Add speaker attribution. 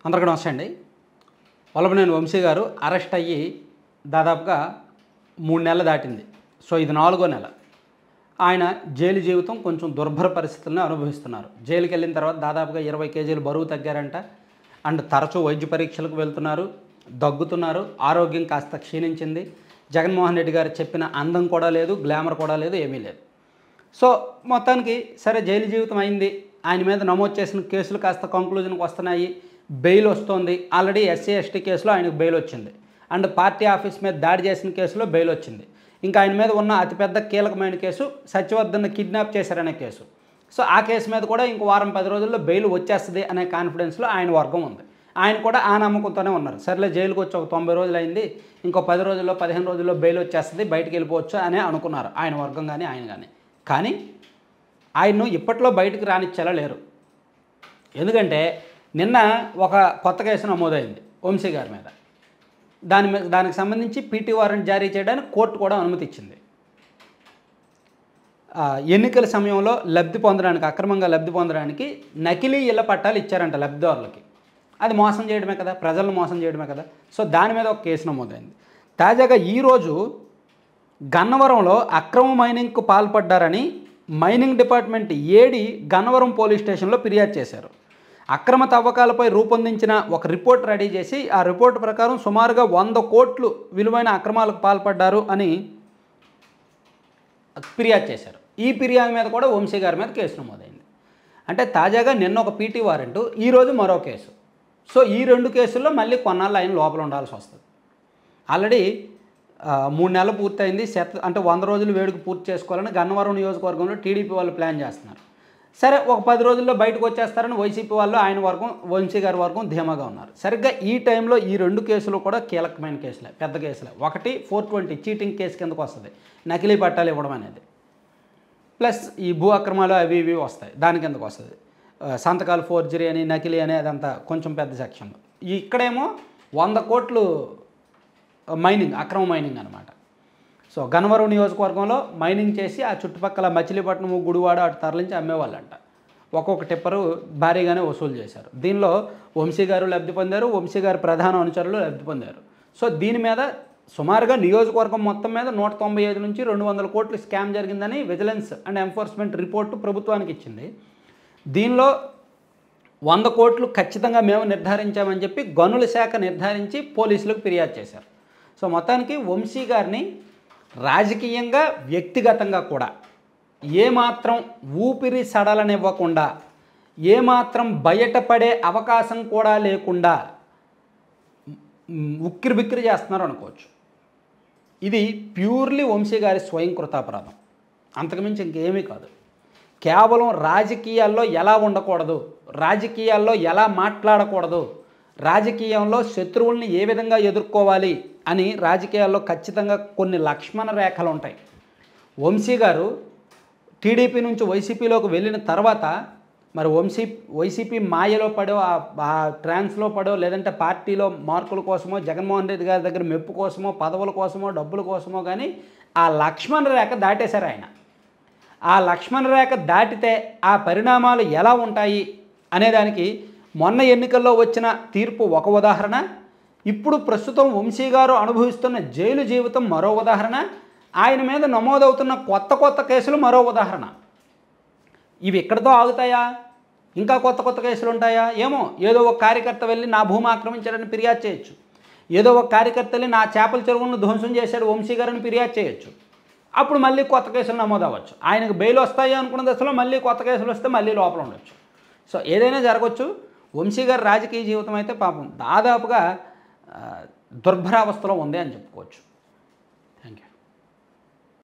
Speaker 1: అందరికీ నమస్తే అండి. వల్లభనేని వంశీ గారు అరెస్ట్ అయ్యి దాదాపుగా 3 నెలలు దాటింది. సో ఇది 4వ నెల. ఆయన జైలు జీవితం కొంచెం దుర్భర పరిస్థితులను అనుభవిస్తున్నారు. జైలుకి వెళ్ళిన తర్వాత దాదాపుగా 20 కేజీలు బరువు తగ్గారంట. అండ్ తరచూ వైద్య పరీక్షలకు వెళ్తున్నారు, దగ్గుతున్నారు, ఆరోగ్యం కాస్త క్షీణించింది. జగన్మోహన్ రెడ్డి గారు చెప్పిన అందం కూడా లేదు, గ్లామర్ కూడా లేదు, ఏమీ లేదు. సో మొత్తానికి సరే జైలు జీవితం అయింది. ఆయన మీద నమోదు చేసిన కేసులు కాస్త కంక్లూజన్కి వస్తున్నాయి. బెయిల్ వస్తుంది. ఆల్రెడీ ఎస్సీ ఎస్టీ కేసులో ఆయనకు బెయిల్ వచ్చింది. అండ్ పార్టీ ఆఫీస్ మీద దాడి చేసిన కేసులో బెయిల్ వచ్చింది. ఇంకా ఆయన మీద ఉన్న అతిపెద్ద కీలకమైన కేసు సత్యవర్ధన్ కిడ్నాప్ చేశారనే కేసు. సో ఆ కేసు మీద కూడా ఇంకో వారం 10 రోజుల్లో బెయిల్ వచ్చేస్తుంది అనే కాన్ఫిడెన్స్లో ఆయన వర్గం ఉంది. ఆయన కూడా ఆ నమ్మకంతోనే ఉన్నారు. సర్లే జైలుకి వచ్చి ఒక 90 రోజులు అయింది, ఇంకో 10 రోజుల్లో 15 రోజుల్లో బెయిల్ వచ్చేస్తుంది, బయటికి వెళ్ళిపోవచ్చు అని అనుకున్నారు ఆయన వర్గం కానీ ఆయన కానీ. కానీ ఆయన్ను ఇప్పట్లో బయటకు రానిచ్చేలా లేరు. ఎందుకంటే నిన్న ఒక కొత్త కేసు నమోదైంది వంశీ గారి మీద. దానికి సంబంధించి పీటీ వారెంట్ జారీ చేయడానికి కోర్టు కూడా అనుమతి ఇచ్చింది. ఎన్నికల సమయంలో లబ్ధి పొందడానికి, అక్రమంగా లబ్ధి పొందడానికి నకిలీ ఇళ్ల పట్టాలు ఇచ్చారంట లబ్ధిదారులకి. అది మోసం చేయడమే కదా, ప్రజలను మోసం చేయడమే కదా. సో దాని మీద ఒక కేసు నమోదైంది. తాజాగా ఈరోజు గన్నవరంలో అక్రమ మైనింగ్కు పాల్పడ్డారని మైనింగ్ డిపార్ట్మెంట్ ఏడీ గన్నవరం పోలీస్ స్టేషన్లో ఫిర్యాదు చేశారు. అక్రమ తవ్వకాలపై రూపొందించిన ఒక రిపోర్ట్ రెడీ చేసి ఆ రిపోర్టు ప్రకారం సుమారుగా 100 కోట్లు విలువైన అక్రమాలకు పాల్పడ్డారు అని ఫిర్యాదు చేశారు. ఈ ఫిర్యాదు మీద కూడా వంశీ గారి మీద కేసు నమోదైంది. అంటే తాజాగా నిన్న ఒక పీటీ వారెంటు, ఈరోజు మరో కేసు. సో ఈ 2 కేసుల్లో మళ్ళీ కొన్నాళ్ళు ఆయన లోపల ఉండాల్సి వస్తుంది. ఆల్రెడీ 3 నెలలు పూర్తయింది. అంటే 100 రోజులు వేడుక పూర్తి చేసుకోవాలని గన్నవరం నియోజకవర్గంలో టీడీపీ వాళ్ళు ప్లాన్ చేస్తున్నారు. సరే ఒక 10 రోజుల్లో బయటకు వచ్చేస్తారని వైసీపీ వాళ్ళు ఆయన వర్గం, వంశీ గారి వర్గం ధీమాగా ఉన్నారు. సరిగ్గా ఈ టైంలో ఈ 2 కేసులు కూడా కీలకమైన కేసులే, పెద్ద కేసులే. ఒకటి 420 చీటింగ్ కేసు కిందకు వస్తుంది, నకిలీ పట్టాలు ఇవ్వడం అనేది. ప్లస్ ఈ భూ అక్రమాలు అవి ఇవి వస్తాయి, దాని కిందకు వస్తుంది. సంతకాలు ఫోర్జరీ అని, నకిలీ అని, అదంతా కొంచెం పెద్ద సెక్షన్లో. ఇక్కడేమో 100 కోట్లు మైనింగ్, అక్రమ మైనింగ్ అనమాట. సో గన్నవరం నియోజకవర్గంలో మైనింగ్ చేసి ఆ చుట్టుపక్కల మచిలీపట్నం, గుడివాడ అటు తరలించి అమ్మేవాళ్ళంట. ఒక్కొక్క టిప్పరు భారీగానే వసూలు చేశారు. దీనిలో వంశీ గారు లబ్ధి పొందారు, వంశీ గారి ప్రధాన అనుచరులు లబ్ధి పొందారు. సో దీని మీద సుమారుగా నియోజకవర్గం మొత్తం మీద 195 నుంచి 200 కోట్లు స్కామ్ జరిగిందని విజిలెన్స్ అండ్ ఎన్ఫోర్స్మెంట్ రిపోర్టు ప్రభుత్వానికి ఇచ్చింది. దీనిలో 100 కోట్లు ఖచ్చితంగా మేము నిర్ధారించామని చెప్పి గనుల శాఖ నిర్ధారించి పోలీసులకు ఫిర్యాదు చేశారు. సో మొత్తానికి వంశీ గారిని రాజకీయంగా, వ్యక్తిగతంగా కూడా ఏమాత్రం ఊపిరి సడలనివ్వకుండా, ఏమాత్రం బయటపడే అవకాశం కూడా లేకుండా ఉక్కిరి బిక్కిరి చేస్తున్నారు అనుకోవచ్చు. ఇది ప్యూర్లీ వంశీ గారి స్వయం కృతాపరాధం, అంతకుమించి ఇంకేమీ కాదు. కేవలం రాజకీయాల్లో ఎలా ఉండకూడదు, రాజకీయాల్లో ఎలా మాట్లాడకూడదు, రాజకీయంలో శత్రువుల్ని ఏ విధంగా ఎదుర్కోవాలి అని రాజకీయాల్లో ఖచ్చితంగా కొన్ని లక్ష్మణ రేఖలు ఉంటాయి. వంశీ గారు టీడీపీ నుంచి వైసీపీలోకి వెళ్ళిన తర్వాత మరి వైసీపీ మాయలో పడో, ఆ ట్రాన్స్లో పడో, లేదంటే పార్టీలో మార్కుల కోసమో, జగన్మోహన్ రెడ్డి గారి దగ్గర మెప్పు కోసమో, పదవుల కోసమో, డబ్బుల కోసమో కానీ ఆ లక్ష్మణ రేఖ దాటేశారు ఆయన. ఆ లక్ష్మణ రేఖ దాటితే ఆ పరిణామాలు ఎలా ఉంటాయి అనేదానికి మొన్న ఎన్నికల్లో వచ్చిన తీర్పు ఒక ఉదాహరణ, ఇప్పుడు ప్రస్తుతం వంశీ గారు అనుభవిస్తున్న జైలు జీవితం మరో ఉదాహరణ, ఆయన మీద నమోదవుతున్న కొత్త కేసులు మరో ఉదాహరణ. ఇవి ఎక్కడితో ఆగుతాయా? ఇంకా కొత్త కేసులు ఉంటాయా? ఏమో. ఏదో ఒక కార్యకర్త వెళ్ళి నా భూమి ఆక్రమించారని ఫిర్యాదు చేయొచ్చు. ఏదో ఒక కార్యకర్త వెళ్ళి నా చేపల చెరువులను ధ్వంసం చేశాడు వంశీ గారిని ఫిర్యాదు చేయొచ్చు. అప్పుడు మళ్ళీ కొత్త కేసులు నమోదవ్వచ్చు. ఆయనకు బెయిల్ వస్తాయి అనుకున్న దశలో మళ్ళీ కొత్త కేసులు వస్తే మళ్ళీ లోపల ఉండొచ్చు. సో ఏదైనా జరగవచ్చు. వంశీ గారి రాజకీయ జీవితం అయితే పాపం దాదాపుగా దుర్భరావస్థలో ఉంది అని చెప్పుకోవచ్చు.